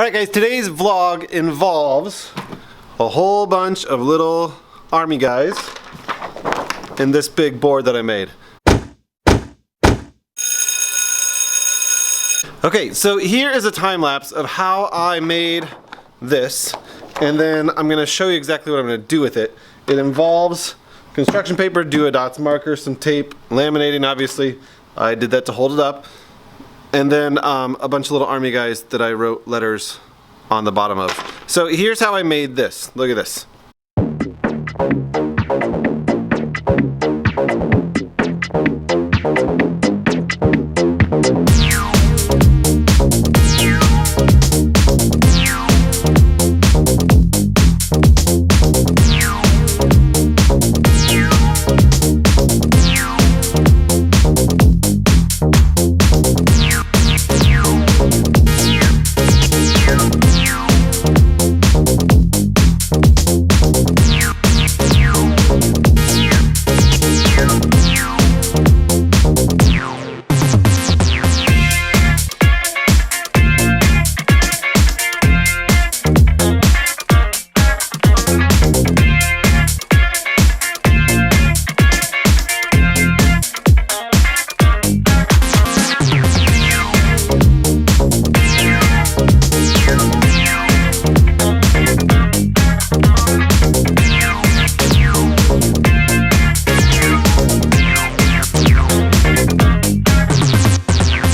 Alright guys, today's vlog involves a whole bunch of little army guys and this big board that I made. Okay, so here is a time lapse of how I made this, and then I'm going to show you exactly what I'm going to do with it. It involves construction paper, do-a-dots marker, some tape, laminating obviously. I did that to hold it up. And then a bunch of little army guys that I wrote letters on the bottom of. So here's how I made this. Look at this.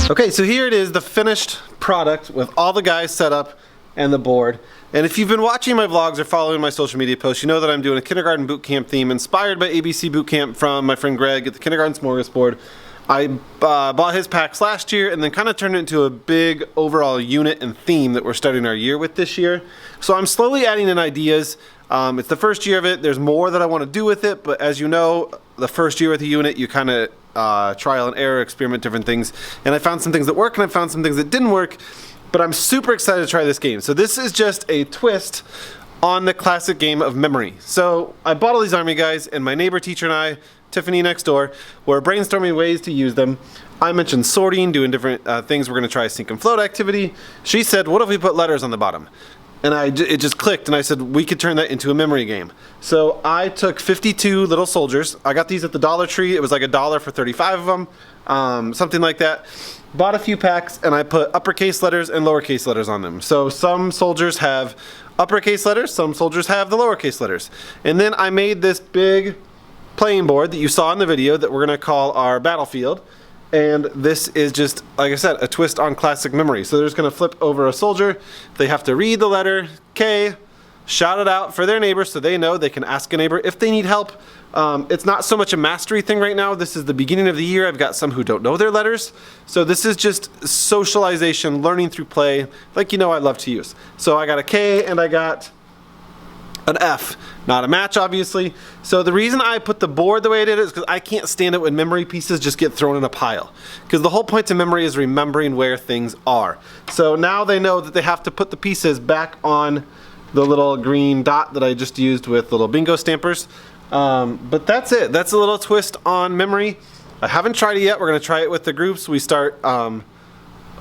Okay, so here it is, the finished product with all the guys set up and the board. And if you've been watching my vlogs or following my social media posts, you know that I'm doing a kindergarten boot camp theme inspired by ABC Boot Camp from my friend Greg at the Kindergarten Smorgasbord. I bought his packs last year and then kind of turned it into a big overall unit and theme that we're starting our year with this year. So I'm slowly adding in ideas. It's the first year of it. There's more that I want to do with it, but as you know, the first year with a unit, you kind of trial and error, experiment different things. And I found some things that work and I found some things that didn't work, but I'm super excited to try this game. So this is just a twist on the classic game of memory. So I bought all these army guys and my neighbor teacher and I, Tiffany next door, were brainstorming ways to use them. I mentioned sorting, doing different things. We're going to try a sink and float activity. She said, what if we put letters on the bottom? And it just clicked and I said we could turn that into a memory game. So I took 52 little soldiers. I got these at the Dollar Tree. It was like $1 for 35 of them, something like that. Bought a few packs and I put uppercase letters and lowercase letters on them. So some soldiers have uppercase letters, some soldiers have the lowercase letters. And then I made this big playing board that you saw in the video that we're going to call our battlefield. And this is just, like I said, a twist on classic memory. So they're just going to flip over a soldier. They have to read the letter K, shout it out for their neighbor so they know they can ask a neighbor if they need help. It's not so much a mastery thing right now. This is the beginning of the year. I've got some who don't know their letters. So this is just socialization, learning through play, like you know I love to use. So I got a K and I got an F. Not a match, obviously. So the reason I put the board the way I did it is because I can't stand it when memory pieces just get thrown in a pile. Because the whole point of memory is remembering where things are. So now they know that they have to put the pieces back on the little green dot that I just used with little bingo stampers. But that's it. That's a little twist on memory. I haven't tried it yet. We're going to try it with the groups. We start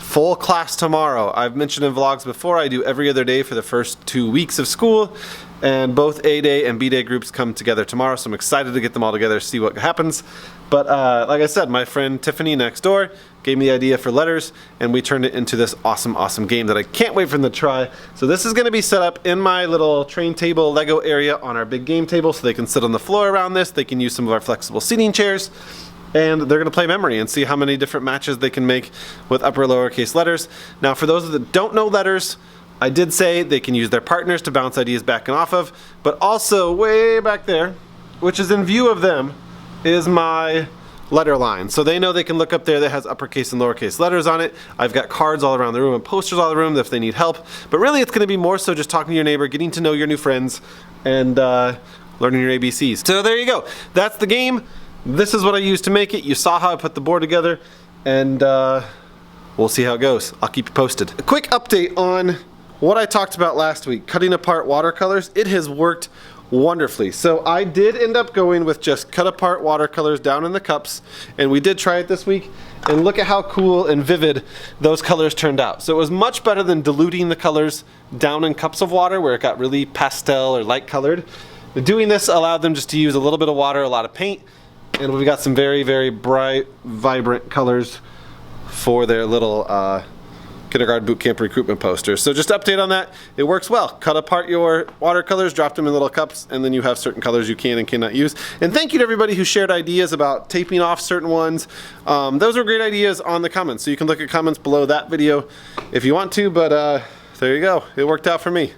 full class tomorrow. I've mentioned in vlogs before I do every other day for the first 2 weeks of school. And both A Day and B Day groups come together tomorrow, so I'm excited to get them all together, see what happens. But like I said, my friend Tiffany next door gave me the idea for letters, and we turned it into this awesome game that I can't wait for them to try. So this is going to be set up in my little train table Lego area on our big game table, so they can sit on the floor around this. They can use some of our flexible seating chairs. And they're going to play memory and see how many different matches they can make with upper and lowercase letters. Now for those that don't know letters, I did say they can use their partners to bounce ideas back and off of, but also way back there, which is in view of them, is my letter line. So they know they can look up there that has uppercase and lowercase letters on it. I've got cards all around the room and posters all around the room if they need help. But really it's going to be more so just talking to your neighbor, getting to know your new friends, and learning your ABCs. So there you go. That's the game. This is what I used to make it. You saw how I put the board together, and we'll see how it goes. I'll keep you posted. A quick update on what I talked about last week, cutting apart watercolors. It has worked wonderfully. So I did end up going with just cut apart watercolors down in the cups, and we did try it this week, and look at how cool and vivid those colors turned out. So it was much better than diluting the colors down in cups of water where it got really pastel or light colored. Doing this allowed them just to use a little bit of water, a lot of paint, and we got some very, very bright, vibrant colors for their little kindergarten boot camp recruitment posters. So just update on that. It works well. Cut apart your watercolors, drop them in little cups, and then you have certain colors you can and cannot use. And thank you to everybody who shared ideas about taping off certain ones. Those are great ideas on the comments. So you can look at comments below that video if you want to, but there you go. It worked out for me.